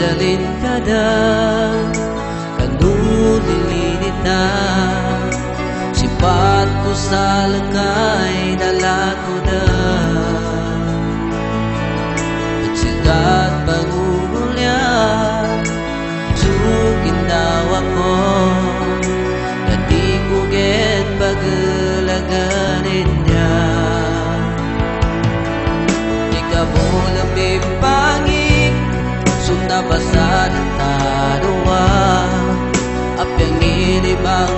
jalin kada kanulilinita sipat ko sa langkay dalago na sigat pangungulya sugin daw ako na di ko get pagalaganin niya ikaw mo lamig panging sunda basa ng tanua apyang inibang